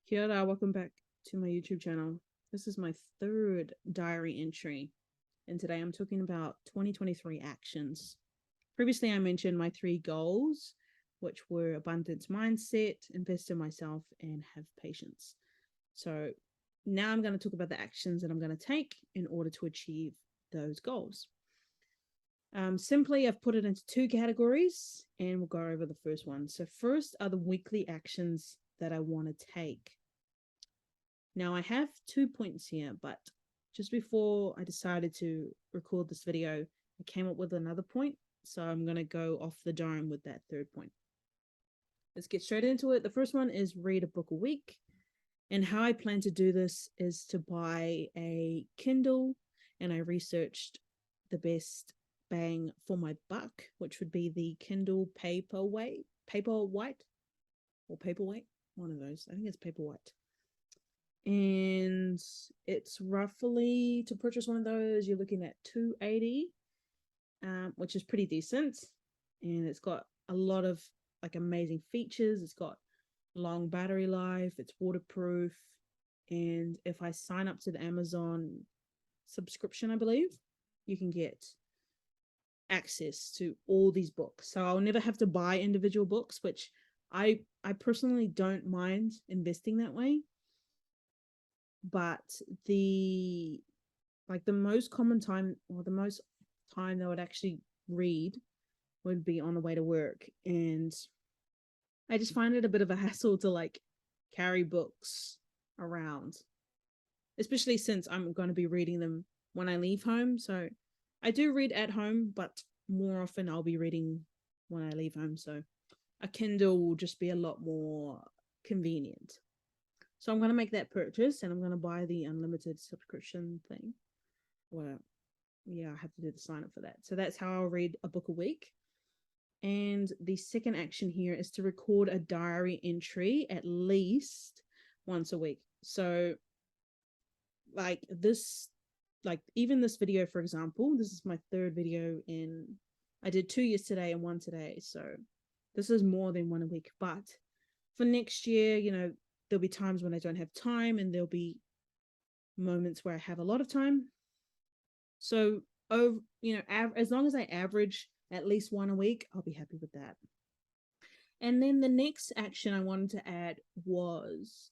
Kia ora, welcome back to my YouTube channel. This is my third diary entry, and today I'm talking about 2023 actions. Previously, I mentioned my three goals, which were abundance mindset, invest in myself, and have patience. So now I'm going to talk about the actions that I'm going to take in order to achieve those goals. Simply, I've put it into two categories, and we'll go over the first one. So first are the weekly actions that I want to take. Now I have 2 points here, but just before I decided to record this video, I came up with another point. So I'm going to go off the dome with that third point. Let's get straight into it. The first one is read a book a week. And how I plan to do this is to buy a Kindle, and I researched the best bang for my buck, which would be the Kindle Paperweight, one of those. I think it's Paperwhite. And it's roughly, to purchase one of those, you're looking at $280, which is pretty decent. And it's got a lot of amazing features. It's got long battery life, it's waterproof, and if I sign up to the Amazon subscription, I believe you can get access to all these books. So I'll never have to buy individual books, which I personally don't mind investing that way. But the most common time, or the most time that I would actually read, would be on the way to work, and I just find it a bit of a hassle to carry books around, especially since I'm going to be reading them when I leave home. So I do read at home, but more often I'll be reading when I leave home. So a Kindle will just be a lot more convenient. So I'm going to make that purchase, and I'm going to buy the unlimited subscription thing. Well, yeah, I have to do the sign up for that. So that's how I'll read a book a week. And the second action here is to record a diary entry at least once a week. So even this video, for example, this is my third video I did 2 yesterday and 1 today. So this is more than one a week. But for next year, there'll be times when I don't have time, and there'll be moments where I have a lot of time. So, as long as I average at least one a week, I'll be happy with that. And then the next action I wanted to add was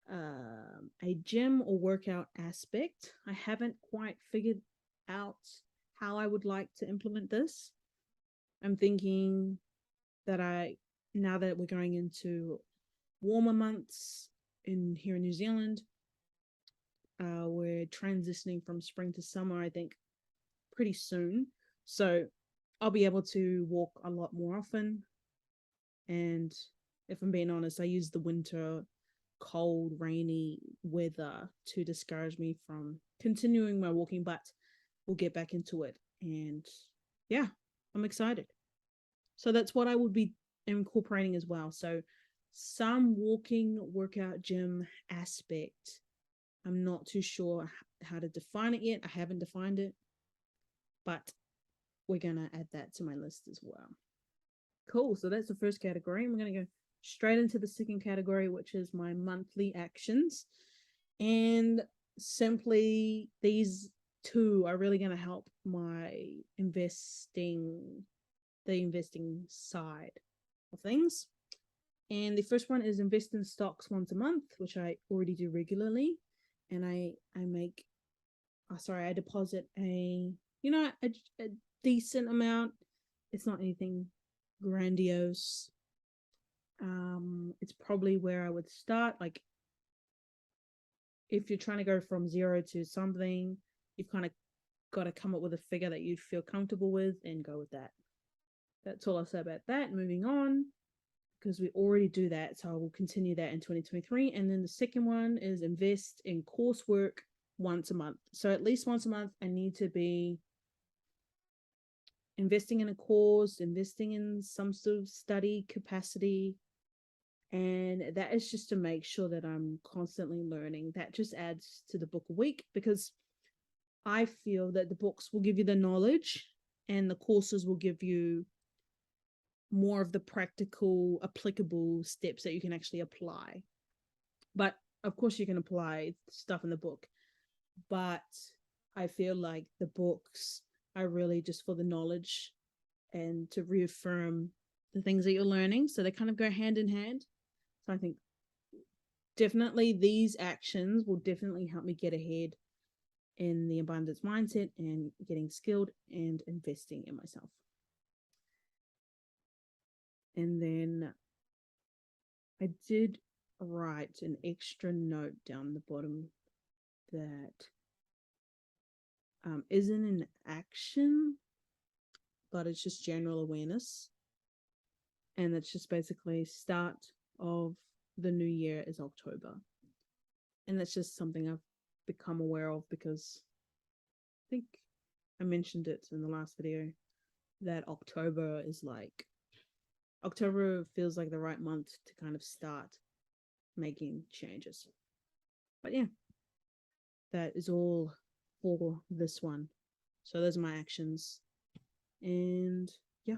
a gym or workout aspect. I haven't quite figured out how I would like to implement this. I'm thinking that now that we're going into warmer months here in New Zealand, we're transitioning from spring to summer, I think, pretty soon. So I'll be able to walk a lot more often. And if I'm being honest, I use the winter, cold, rainy weather to discourage me from continuing my walking, but we'll get back into it. And yeah, I'm excited. So that's what I would be incorporating as well. So some walking, workout, gym aspect. I'm not too sure how to define it yet. I haven't defined it, but we're going to add that to my list as well. Cool. So that's the first category. And we're going to go straight into the second category, which is my monthly actions. And simply, these two are really going to help my investing side of things. And the first one is invest in stocks once a month, which I already do regularly. And I deposit a decent amount. It's not anything grandiose. It's probably where I would start. Like, if you're trying to go from zero to something, you've kind of got to come up with a figure that you feel comfortable with and go with that. That's all I'll say about that. Moving on, because we already do that, so I will continue that in 2023. And then the second one is invest in coursework once a month. So at least once a month, I need to be investing in a course, investing in some sort of study capacity. And that is just to make sure that I'm constantly learning. That just adds to the book a week, because I feel that the books will give you the knowledge and the courses will give you more of the practical, applicable steps that you can actually apply. But of course, you can apply stuff in the book. But I feel like the books are really just for the knowledge and to reaffirm the things that you're learning. So they kind of go hand in hand. So I think definitely these actions will definitely help me get ahead in the abundance mindset and getting skilled and investing in myself. And then I did write an extra note down the bottom that isn't an action, but it's just general awareness. And it's just basically start of the new year is October. And that's just something I've become aware of because I think I mentioned it in the last video that October feels like the right month to kind of start making changes. But yeah, that is all for this one. So those are my actions. And yeah.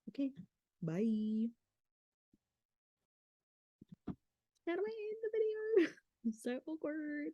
Okay. Bye. How do I end the video? It's so awkward.